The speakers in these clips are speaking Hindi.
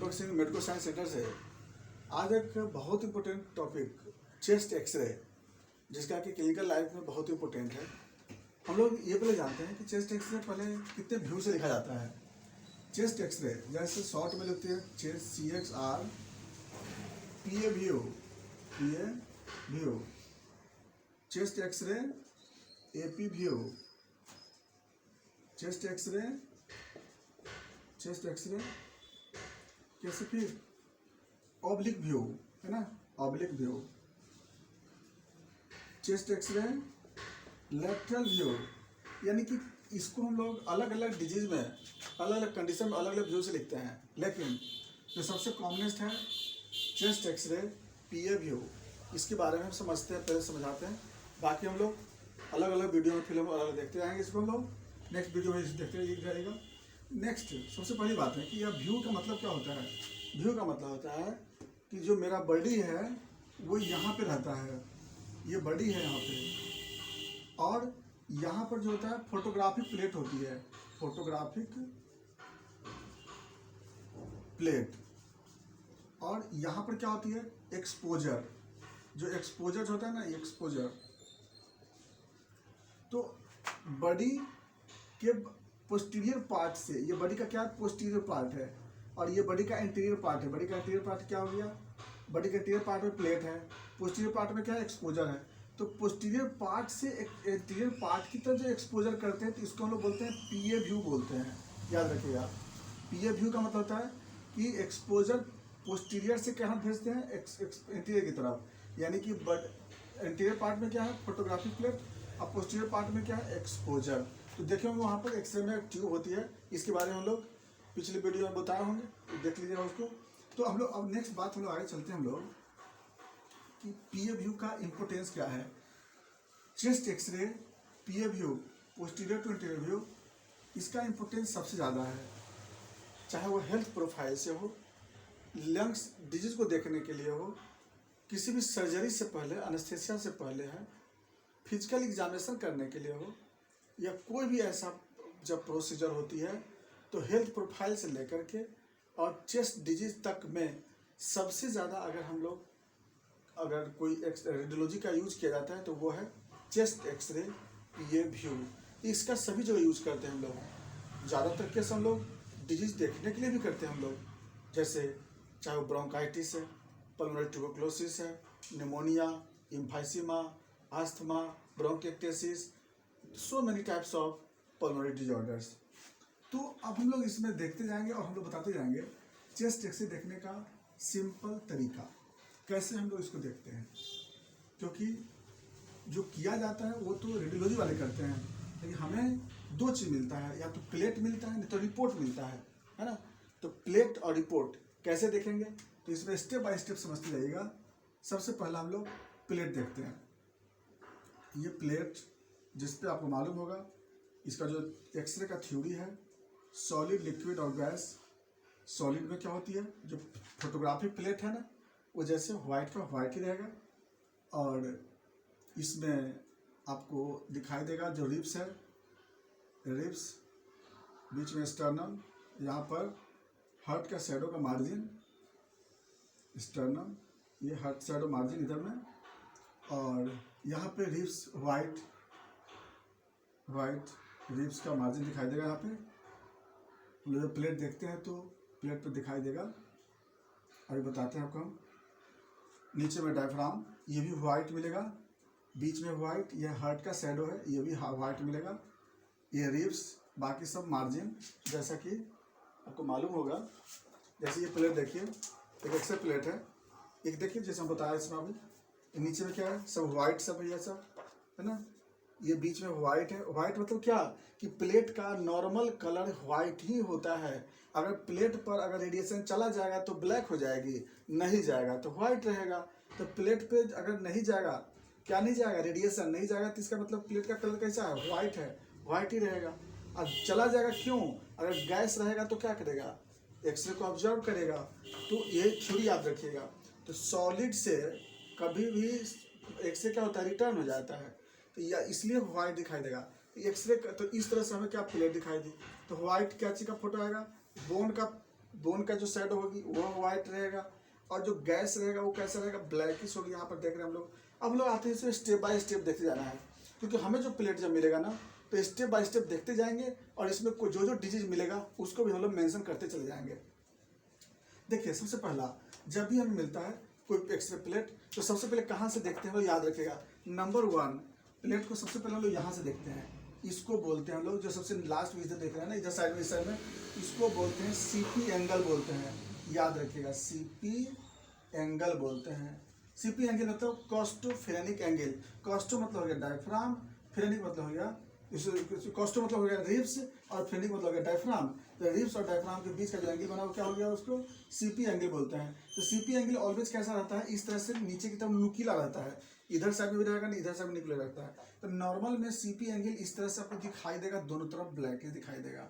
Deepak Singh medical science centre से। आज एक बहुत इंपॉर्टेंट टॉपिक चेस्ट एक्सरे, जिसका कि क्लिनिकल लाइफ में बहुत इंपॉर्टेंट है। हम लोग ये पहले जानते हैं कि चेस्ट एक्सरे पहले कितने व्यू से लिखा जाता है। चेस्ट एक्सरे जैसे शॉर्ट में लिखते हैं chest CXR PA view, chest x-ray AP view, chest x-ray कैसे फिर ऑब्लिक व्यू है ना, oblique view, chest x-ray lateral view. यानी कि इसको हम लोग अलग अलग डिजीज में अलग अलग कंडीशन में अलग अलग व्यू से लिखते हैं, लेकिन जो सबसे कॉमनेस्ट है चेस्ट एक्सरे PA व्यू। इसके बारे में हम समझते हैं, पहले समझाते हैं, बाकी हम लोग अलग अलग वीडियो में फिल्म अलग देखते रहेंगे। इसको हम लोग नेक्स्ट वीडियो में देखते जाएगा। नेक्स्ट सबसे पहली बात है कि यह व्यू का मतलब क्या होता है। व्यू का मतलब होता है कि जो मेरा बॉडी है वो यहाँ पे रहता है, ये बॉडी है यहाँ पे, और यहाँ पर जो होता है फोटोग्राफिक प्लेट होती है, फोटोग्राफिक प्लेट, और यहाँ पर क्या होती है एक्सपोजर। जो एक्सपोजर होता है ना, एक्सपोजर, तो बॉडी के पोस्टीरियर पार्ट से, ये बॉडी का क्या पोस्टीरियर पार्ट है, और ये बॉडी का इंटीरियर पार्ट है। बॉडी का इंटीरियर पार्ट क्या हो गया, बॉडी के इंटीरियर पार्ट में प्लेट है, पोस्टीरियर पार्ट में क्या है एक्सपोजर है। तो पोस्टीरियर पार्ट से इंटीरियर पार्ट की तरफ जो एक्सपोजर करते हैं तो इसको हम लोग बोलते हैं PA व्यू बोलते हैं। याद रखिएगा, PA व्यू का मतलब होता है कि एक्सपोजर पोस्टीरियर से कहाँ भेजते हैं इंटीरियर की तरफ। यानी कि इंटीरियर पार्ट में क्या है फोटोग्राफिक प्लेट, और पोस्टीरियर पार्ट में क्या है एक्सपोजर। तो देखे होंगे वहाँ पर एक्सरे में ट्यूब होती है, इसके बारे में हम लोग पिछले वीडियो में बताए होंगे, तो देख लीजिएगा उसको। तो हम लोग अब नेक्स्ट बात हम लोग आगे चलते हैं हम लोग कि PA व्यू का इम्पोर्टेंस क्या है। Chest x-ray PA view, posterior to interior view, इसका इम्पोर्टेंस सबसे ज़्यादा है, चाहे वो हेल्थ प्रोफाइल से हो, लंग्स डिजीज को देखने के लिए हो, किसी भी सर्जरी से पहले, एनेस्थीसिया से पहले है, फिजिकल एग्जामिनेशन करने के लिए हो, या कोई भी ऐसा जब प्रोसीजर होती है, तो हेल्थ प्रोफाइल से लेकर के और चेस्ट डिजीज तक में सबसे ज़्यादा अगर कोई रेडियोलॉजी का यूज किया जाता है तो वो है चेस्ट एक्सरे PA व्यू। इसका सभी जगह यूज करते हैं हम लोग। ज़्यादातर केस हम लोग डिजीज देखने के लिए भी करते हैं हम लोग, जैसे चाहे वो ब्रोंकाइटिस है, पल्मोनरी ट्यूबरकुलोसिस है, pneumonia, emphysema, asthma, bronchiectasis, so many types of pulmonary disorders. तो अब हम लोग इसमें देखते जाएंगे और हम लोग बताते जाएंगे चेस्ट एक्सरे देखने का सिंपल तरीका, कैसे हम लोग इसको देखते हैं। क्योंकि जो किया जाता है वो तो रेडियोलॉजी वाले करते हैं, लेकिन हमें दो चीज़ मिलता है, या तो प्लेट मिलता है नहीं तो रिपोर्ट मिलता है ना। तो प्लेट और रिपोर्ट कैसे देखेंगे, तो इसमें स्टेप बाय स्टेप समझते जाइएगा। सबसे पहला हम लोग प्लेट देखते हैं। ये प्लेट जिस पे आपको मालूम होगा, इसका जो एक्सरे का थ्योरी है, सॉलिड, लिक्विड और गैस। सॉलिड में क्या होती है, जो फोटोग्राफिक प्लेट है ना, वो जैसे व्हाइट का व्हाइट ही रहेगा, और इसमें आपको दिखाई देगा जो रिब्स है, रिब्स, बीच में स्टर्नम, यहाँ पर हार्ट का शैडो का मार्जिन, स्टर्नम, ये हार्ट शैडो मार्जिन इधर में, और यहाँ पे रिब्स वाइट रिब्स का मार्जिन दिखाई देगा। यहाँ पे हम लोग प्लेट देखते हैं तो प्लेट पे दिखाई देगा। अभी बताते हैं आपको हम। नीचे में डायफ्राम, ये भी वाइट मिलेगा, बीच में वाइट, ये हार्ट का शैडो है, ये भी वाइट मिलेगा। ये रिब्स, बाकी सब मार्जिन, जैसा कि आपको मालूम होगा। जैसे ये प्लेट देखिए, एक एक्सरे प्लेट है, एक देखिए जैसे हम बताया इसमें अभी, नीचे में क्या है सब वाइट, सब ये सब है ना, ये बीच में वाइट है। वाइट मतलब क्या कि प्लेट का नॉर्मल कलर वाइट ही होता है। अगर प्लेट पर अगर रेडिएशन चला जाएगा तो ब्लैक हो जाएगी, नहीं जाएगा तो वाइट रहेगा। तो प्लेट पे अगर नहीं जाएगा, क्या नहीं जाएगा, रेडिएशन नहीं जाएगा, तो इसका मतलब प्लेट का कलर कैसा है, वाइट है, वाइट ही रहेगा। अब चला जाएगा क्यों, अगर गैस रहेगा तो क्या करेगा, एक्सरे को ऑब्जर्व करेगा। तो ये थ्योरी याद रखिएगा। तो सॉलिड से कभी भी एक्सरे क्या होता है, रिटर्न हो जाता है, तो या इसलिए व्हाइट दिखाई देगा। एक्सरे तो इस तरह से हमें क्या प्लेट दिखाई दी, तो व्हाइट क्या चीज़ का फोटो आएगा, बोन का बोन का जो शेडो होगी वो व्हाइट रहेगा, और जो गैस रहेगा वो कैसा रहेगा, ब्लैकिश होगी। यहाँ पर देख रहे हैं हम लोग। अब लोग आते हैं इसमें स्टेप बाय स्टेप देखते जाना है, क्योंकि हमें जो प्लेट जब मिलेगा ना तो स्टेप बाय स्टेप देखते जाएंगे, और इसमें जो जो डिजीज मिलेगा उसको भी हम लोग मेंशन करते चले जाएंगे। देखिए सबसे पहला, जब भी हमें मिलता है कोई एक्सरे प्लेट, तो सबसे पहले कहाँ से देखते हैं, वो याद रखिएगा। नंबर 1, प्लेट को सबसे पहले हम लोग यहाँ से देखते हैं। इसको बोलते हैं हम लोग, जो सबसे लास्ट में इधर देख रहे हैं ना, इधर साइड में, इस साइड में, इसको बोलते हैं सीपी एंगल बोलते हैं। याद रखिएगा, सीपी एंगल बोलते हैं। सीपी एंगल मतलब कॉस्टोफेरेनिक एंगल। कॉस्टो मतलब हो गया डायफ्राम, फेरेनिक मतलब हो गया, कॉस्टो मतलब हो गया रिब्स, और फेरेनिक मतलब हो गया डायफ्राम। तो रिब्स और डायफ्राम के बीच का जो एंगल बना वो क्या हो गया, उसको सीपी एंगल बोलते हैं। तो सीपी एंगल ऑलवेज कैसा रहता है, इस तरह से नीचे की तरफ नुकीला रहता है। इधर साइड में भी रहेगा, इधर साइड में निकला रहता है। तो नॉर्मल में सीपी एंगल इस तरह से आपको दिखाई देगा, दोनों तरफ ब्लैक दिखाई देगा।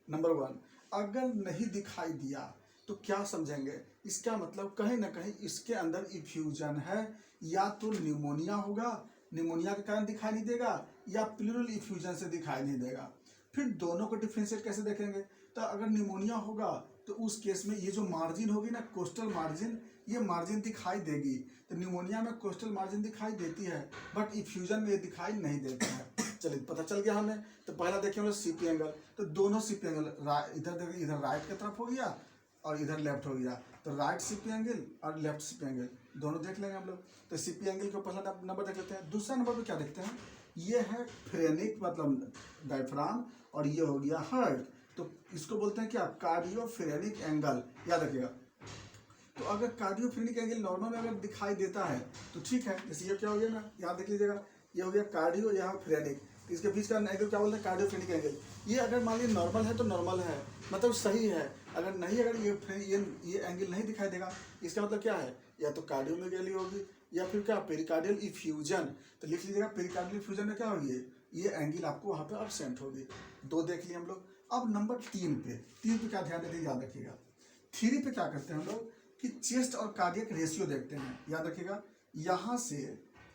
नंबर 1, अगर नहीं दिखाई दिया तो क्या समझेंगे, इसका मतलब कहीं ना कहीं इसके अंदर इफ्यूजन है, या तो न्यूमोनिया होगा, निमोनिया के कारण दिखाई नहीं देगा, या प्लूरल इफ्यूजन से दिखाई नहीं देगा। फिर दोनों को डिफ्रेंशिएट कैसे देखेंगे, तो अगर निमोनिया होगा तो उस केस में ये जो मार्जिन होगी ना, कोस्टल मार्जिन, ये मार्जिन दिखाई देगी। तो निमोनिया में कोस्टल मार्जिन दिखाई देती है, बट इफ्यूजन में ये दिखाई नहीं देता है। चलिए पता चल गया हमें। तो पहला देखें हम लोग सीपी एंगल, तो दोनों सीपी एंगल इधर देखिए, इधर राइट की तरफ हो गया और इधर लेफ्ट हो गया। तो राइट सीपी एंगल और लेफ्ट सीपी एंगल दोनों देख लेंगे हम लोग। तो सीपी एंगल को पहला नंबर देख लेते हैं। दूसरा नंबर पे क्या देखते हैं, ये है फ्रेनिक मतलब डायफ्राम, और ये हो गया हार्ट। तो इसको बोलते हैं क्या, कार्डियोफ्रेनिक एंगल। याद रखिएगा। तो अगर कार्डियोफ्रेनिक एंगल नॉर्मल में अगर दिखाई देता है तो ठीक है, जैसे ये क्या हो गया ना, याद रख लीजिएगा, ये हो गया कार्डियो, यहाँ फ्रेनिक, इसके बीच का एंगल क्या बोलते हैं, कार्डियोफ्रेनिक एंगल। ये अगर मान लीजिए नॉर्मल है तो नॉर्मल है, मतलब सही है। अगर नहीं, अगर ये एंगल नहीं दिखाई देगा, इसका मतलब क्या है, या तो कार्डियोमेगाली होगी, या फिर क्या, पेरिकार्डियल इफ्यूजन। तो लिख लीजिएगा, पेरिकार्डियल इफ्यूजन में क्या होगी, ये एंगल आपको वहाँ पे अब्सेंट होगी। 2 देख लिए हम लोग। अब नंबर 3 पे क्या ध्यान देते हैं, याद रखिएगा। 3 पे क्या करते हैं हम लोग कि चेस्ट और कार्डियक रेशियो देखते हैं। याद रखिएगा, यहाँ से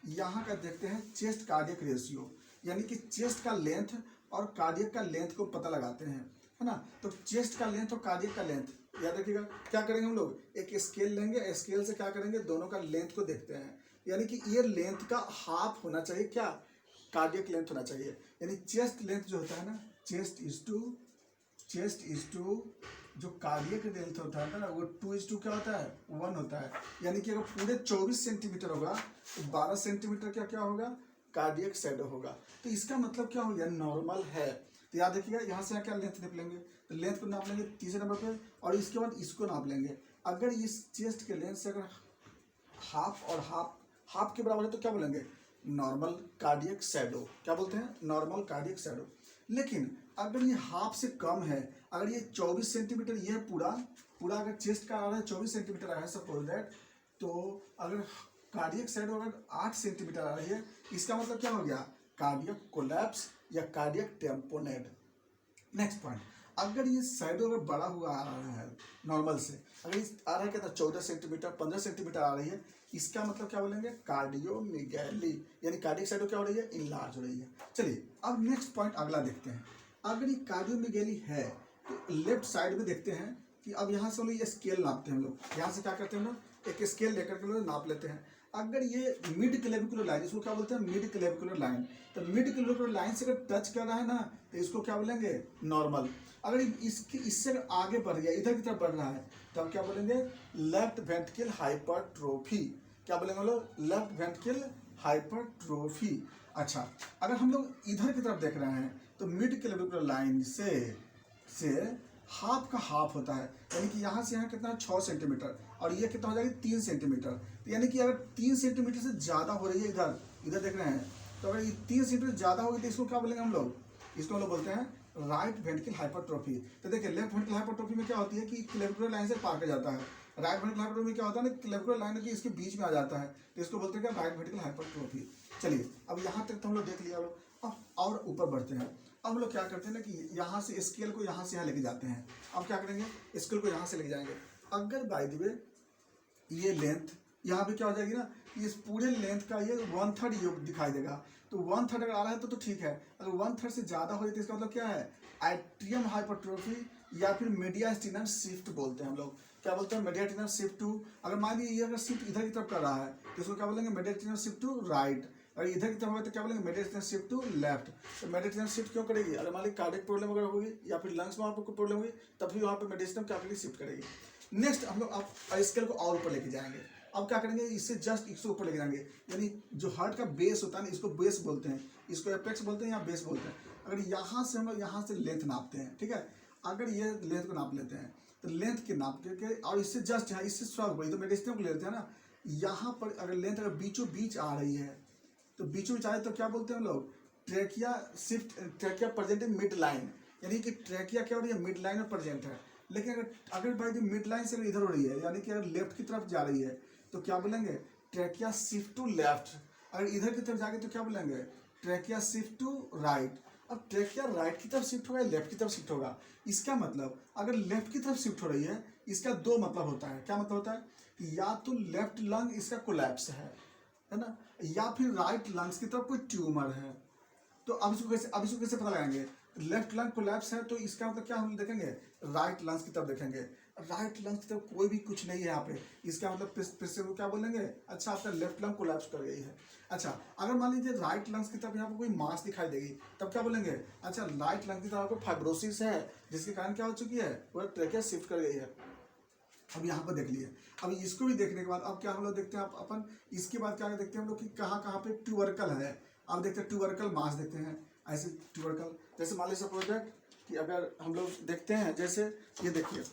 यहाँ का देखते हैं चेस्ट कार्डियक रेशियो, यानी कि चेस्ट का लेंथ और कार्डियक का लेंथ को पता लगाते हैं, है ना। तो चेस्ट का लेंथ और कार्डियक का लेंथ याद रखिएगा। क्या करेंगे हम लोग, एक स्केल लेंगे, स्केल से क्या करेंगे, दोनों का लेंथ को देखते हैं, यानी कि ये लेंथ का हाफ होना चाहिए, क्या, कार्डियक लेंथ होना चाहिए। यानी चेस्ट लेंथ जो होता है ना, चेस्ट इज टू जो कार्डियक लेंथ होता है ना, वो 2:2 क्या होता है, 1 होता है। यानी कि अगर पूरे 24 सेंटीमीटर होगा तो 12 सेंटीमीटर क्या होगा, कार्डियक शैडो होगा। तो इसका मतलब क्या हो गया, नॉर्मल है। तो याद रखिएगा, यहाँ से क्या लेंथ नाप लेंगे, तो लेंथ को नाप लेंगे तीसरे नंबर पे, और इसके बाद इसको नाप लेंगे। अगर इस चेस्ट के लेंथ से अगर हाफ और हाफ के बराबर है तो क्या बोलेंगे, नॉर्मल कार्डियक शैडो। क्या बोलते हैं, नॉर्मल कार्डियक शैडो। लेकिन अगर ये हाफ से कम है, अगर ये 24 सेंटीमीटर, ये पूरा अगर चेस्ट का आ रहा है 24 सेंटीमीटर आ है सपोज दैट, तो अगर कार्डियक शैडो अगर 8 सेंटीमीटर आ रही है, इसका मतलब क्या हो गया, कार्डियक कोलैप्स या कार्डियक टेम्पोनेट। नेक्स्ट पॉइंट, अगर ये शैडो अगर बड़ा हुआ आ रहा है नॉर्मल से, अगर इस आ रहा है क्या, 14 सेंटीमीटर 15 सेंटीमीटर आ रही है, इसका मतलब क्या बोलेंगे, कार्डियोमेगाली, यानी कार्डियक शैडो क्या हो रही है, इनलार्ज हो रही है। चलिए अब नेक्स्ट पॉइंट अगला देखते हैं। अगर ये कार्डियोमेगाली है तो लेफ्ट साइड में देखते हैं कि अब यहाँ से हम लोग ये स्केल नापते हैं। हम लोग यहाँ से क्या करते हैं ना, एक स्केल लेकर के लोग नाप लेते हैं। अगर ये मिड क्लेविकुलर लाइन, इसको क्या बोलते हैं, मिड क्लेविकुलर लाइन। तो मिड क्लेविकुलर लाइन से अगर टच कर रहा है ना, तो इसको क्या बोलेंगे, नॉर्मल। अगर इससे अगर आगे बढ़ गया, इधर की तरफ बढ़ रहा है, तो हम क्या बोलेंगे, लेफ्ट वेंट्रिकल हाइपरट्रोफी। क्या बोलेंगे हम लोग, लेफ्ट वेंट्रिकल हाइपरट्रोफी। अच्छा, अगर हम लोग इधर की तरफ देख रहे हैं तो मिड क्लेविकुलर लाइन से हाफ का हाफ होता है, यानी कि यहाँ से यहाँ कितना, 6 सेंटीमीटर, और ये कितना हो जाएगा, 3 सेंटीमीटर। तो यानी कि अगर 3 सेंटीमीटर से ज़्यादा हो रही है, इधर देख रहे हैं, तो अगर ये 3 सेंटीमीटर ज़्यादा होगी तो इसको क्या बोलेंगे हम लोग, इसको हम लोग बोलते हैं राइट वेंट्रिकल हाइपरट्रोफी। तो देखिए लेफ्ट वेंट्रिकल हाइपरट्रोफी में क्या होती है कि क्लेविकुलर लाइन से पार कर जाता है। राइट वेंट्रिकल हाइपरट्रोफी में क्या होता है ना, क्लेविकुलर लाइन की इसके बीच में आ जाता है, तो इसको बोलते हैं राइट वेंट्रिकल हाइपरट्रोफी। चलिए अब यहाँ तक तो हम लोग देख लिया। अब और ऊपर बढ़ते हैं। अब हम लोग क्या करते हैं ना कि यहाँ से स्केल को यहाँ से यहाँ लेके जाते हैं। अब क्या करेंगे, स्केल को यहाँ से लेके जाएंगे। अगर बाय द वे ये लेंथ यहाँ पे क्या हो जाएगी ना, इस पूरे लेंथ का ये 1/3 योग दिखाई देगा। तो 1/3 अगर आ रहा है तो ठीक है, अगर 1/3 से ज़्यादा हो जाए तो इसका मतलब क्या है, एट्रियम हाइपरट्रोफी या फिर मीडियास्टिनम शिफ्ट बोलते हैं हम लोग। क्या बोलते हैं, मीडियास्टिनम शिफ्ट टू। अगर मान लीजिए ये अगर शिफ्ट इधर की तरफ कर रहा है तो इसको क्या बोलेंगे, मीडियास्टिनम शिफ्ट टू राइट। अगर इधर की तरफ होगा तो क्या बोलेंगे, मीडियास्टिनम शिफ्ट टू लेफ्ट। तो मीडियास्टिनम शिफ्ट क्यों करेगी, अगर मान लीजिए कार्डियक प्रॉब्लम अगर होगी या फिर लंग्स में वहाँ पर प्रॉब्लम होगी तब भी वहाँ पर मीडियास्टिनम क्या करेगी, शिफ्ट करेगी। नेक्स्ट हम लोग अब स्केल को और ऊपर लेके जाएंगे। अब क्या करेंगे, इससे जस्ट इसको ऊपर लेके जाएंगे, यानी जो हार्ट का बेस होता है ना, इसको बेस बोलते हैं, इसको एपेक्स बोलते हैं या बेस बोलते हैं। अगर यहाँ से हम लोग यहाँ से लेंथ नापते हैं, ठीक है, अगर ये लेंथ को नाप लेते हैं तो लेंथ के नाप के और इससे जस्ट यहाँ इससे थोड़ा ऊपर, तो मेडिसिन को ले लेते हैं ना, यहाँ पर अगर लेंथ अगर बीचों बीच आ रही है तो बीचों बीच आए तो क्या बोलते हैं हम लोग, trachea shift, trachea present in mid line, यानी कि ट्रैकिया क्या हो रही है, मिड लाइन में प्रेजेंट है। लेकिन अगर भाई मिड लाइन से इधर हो रही है, यानी कि अगर लेफ्ट की तरफ जा रही है तो क्या बोलेंगे, ट्रैकिया शिफ्ट टू लेफ्ट। अगर इधर की तरफ जाएंगे तो क्या बोलेंगे, ट्रैकिया शिफ्ट टू राइट। अब ट्रैकिया राइट की तरफ शिफ्ट होगा या लेफ्ट की तरफ शिफ्ट होगा, इसका मतलब अगर लेफ्ट की तरफ शिफ्ट हो रही है इसका दो मतलब होता है। क्या मतलब होता है, या तो लेफ्ट लंग इसका कोलैप्स है ना, या फिर राइट लंग्स की तरफ कोई ट्यूमर है। तो अब इसको कैसे पता लगाएंगे, लेफ्ट लंग कोलैप्स है तो इसका मतलब क्या हम देखेंगे, राइट लंग्स की तरफ देखेंगे, राइट लंग्स की तरफ कोई भी कुछ नहीं है यहाँ पे, इसका मतलब फिर से वो क्या बोलेंगे, अच्छा आपका लेफ्ट लंग कोलैप्स कर गई है। अच्छा अगर मान लीजिए राइट लंग्स की तरफ यहाँ पर कोई मास दिखाई देगी तब क्या बोलेंगे, अच्छा राइट लंग की तरफ आपको फाइब्रोसिस है जिसके कारण क्या हो चुकी है, वो ट्रैकिया शिफ्ट कर गई है। अब यहाँ पर देख लिए, अब इसको भी देखने के बाद अब क्या हम लोग देखते हैं अपन, इसके बाद क्या देखते हैं हम लोग कि कहाँ कहाँ पे ट्यूबरकल है। अब देखते हैं ट्यूबरकल मास देखते हैं, ऐसे ट्यूबरकल जैसे मान लीजिए प्रोजेक्ट कि अगर हम लोग देखते हैं, जैसे ये देखिए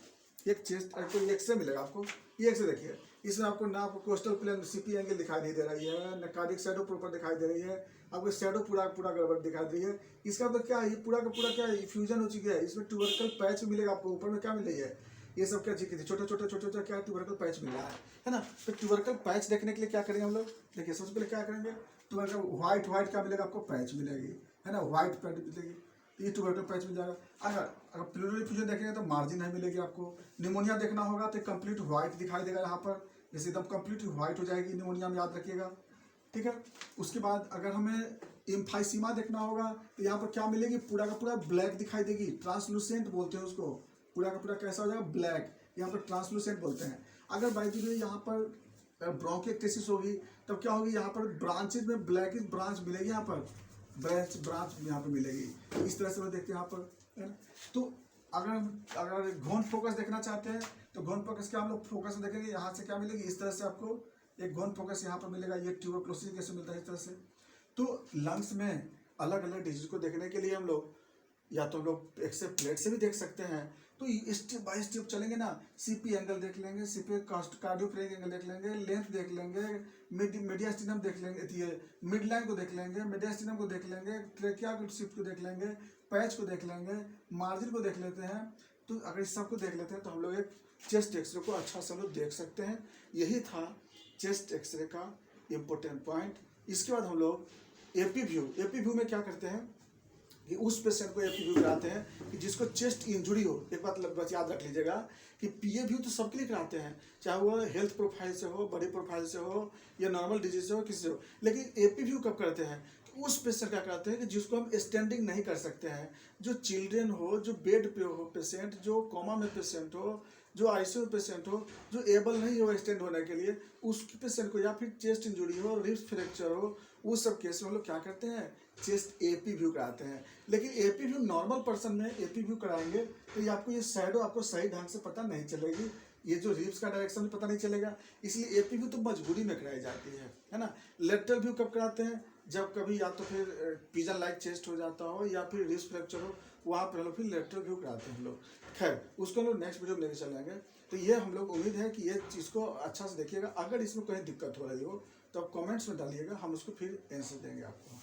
एक चेस्ट आपको एक्सरे मिलेगा, आपको ये एक्सरे देखिए, इसमें आपको ना आपको कोस्टल प्लेन सीपी एंगल दिखाई नहीं दे रही है, ना कार्डिक शैडो प्रॉपर दिखाई दे रही है, आपको शैडो पूरा पूरा गड़बड़ दिखाई दे रही है। इसका मतलब क्या है, ये पूरा का पूरा क्या है, फ्यूजन हो चुकी है। इसमें ट्यूबरकल पैच मिलेगा आपको, ऊपर में क्या मिल रही है, ये सब क्या चीज छोटे छोटे क्या ट्यूबरकल पैच मिल रहा है ना। तो ट्यूबरकल पैच देखने के लिए क्या करेंगे हम लोग, देखिए सबसे पहले क्या करेंगे, ट्यूबरकल व्हाइट व्हाइट क्या मिलेगा आपको, पैच मिलेगी, है ना, व्हाइट पैच मिलेगी, ये ट्यूबरकल पैच मिल जाएगा। अगर प्लूरल फ्यूजन देखेंगे तो मार्जिन नहीं मिलेगी आपको। निमोनिया देखना होगा तो कंप्लीट व्हाइट दिखाई देगा यहाँ पर, जैसे एकदम कंप्लीट व्हाइट हो जाएगी निमोनिया में, याद रखिएगा, ठीक है। उसके बाद अगर हमें एम्फाइसीमा देखना होगा तो यहाँ पर क्या मिलेगी, पूरा का पूरा ब्लैक दिखाई देगी, ट्रांसलूसेंट बोलते हैं उसको, पूरा का पूरा कैसा हो जाएगा, ब्लैक, यहाँ पर ट्रांसलूसेंट बोलते हैं। अगर बाई द वे यहाँ पर ब्रोंकिएक्टेसिस होगी तब क्या होगी, यहाँ पर ब्रांचेज में ब्लैकिश ब्रांच मिलेगी, यहाँ पर ब्रांच यहाँ पर मिलेगी। इस तरह से वो देखते हैं यहाँ पर, है ना। तो अगर घोन फोकस देखना चाहते हैं तो घोन फोकस क्या हम लोग फोकस में देखेंगे, यहाँ से क्या मिलेगी, इस तरह से आपको एक घोन फोकस यहाँ पर मिलेगा। ये ट्यूबरक्लोसिस कैसे मिलता है, इस तरह से। तो लंग्स में अलग अलग डिजीज को देखने के लिए हम लोग या तो हम लोग एक्सरे प्लेट से भी देख सकते हैं। तो स्टेप बाय स्टेप चलेंगे ना, सीपी एंगल देख लेंगे, सीपी कार्डियोफ्रेग एंगल देख लेंगे, लेंथ देख लेंगे, मीडियास्टिनम देख लेंगे, मिड लाइन को देख लेंगे, मीडियास्टिनम को देख लेंगे, ट्रेकिया शिफ्ट को देख लेंगे, पैच को देख लेंगे, मार्जिन को देख लेते हैं। तो अगर इस सब को देख लेते हैं तो हम लोग एक चेस्ट एक्सरे को अच्छा से हम लोग देख सकते हैं। यही था चेस्ट एक्सरे का इम्पोर्टेंट पॉइंट। इसके बाद हम लोग एपी व्यू में क्या करते हैं कि उस पेशेंट को एपी व्यू कराते हैं कि जिसको चेस्ट इंजुरी हो। एक बात बस याद रख लीजिएगा कि पीए व्यू तो सबके लिए कराते हैं, चाहे वो हेल्थ प्रोफाइल से हो, बॉडी प्रोफाइल से हो, या नॉर्मल डिजीज से हो, किसी से हो। लेकिन एपी व्यू कब करते हैं, उस पेशेंट क्या कराते हैं कि जिसको हम स्टैंडिंग नहीं कर सकते हैं, जो चिल्ड्रेन हो, जो बेड पे हो पेशेंट, जो कोमा में पेशेंट हो, जो आईसीयू पेशेंट हो, जो एबल नहीं हो स्टैंड होने के लिए, उस पेशेंट को, या फिर चेस्ट इंजुरी हो, रिब्स फ्रैक्चर हो, उस सब केस में हम लोग क्या करते हैं, चेस्ट एपी व्यू कराते हैं। लेकिन एपी व्यू नॉर्मल पर्सन में एपी व्यू कराएंगे तो ये आपको ये शैडो आपको सही ढंग से पता नहीं चलेगी, ये जो रिब्स का डायरेक्शन पता नहीं चलेगा। इसलिए एपी व्यू तो मजबूरी में कराई जाती है ना। लेटरल व्यू कब कराते हैं, जब कभी या तो फिर पिजन लाइक चेस्ट हो जाता हो या फिर रिब्स फ्रैक्चर हो, वहाँ पर हम लोग फिर लेटरल व्यू कराते हैं हम लोग। खैर उसको हम लोग नेक्स्ट वीडियो में लेके चलेंगे। तो ये हम लोग उम्मीद है कि ये चीज़ को अच्छा से देखिएगा। अगर इसमें कहीं दिक्कत हो रही हो तो आप कमेंट्स में डालिएगा, हम उसको फिर आंसर देंगे आपको।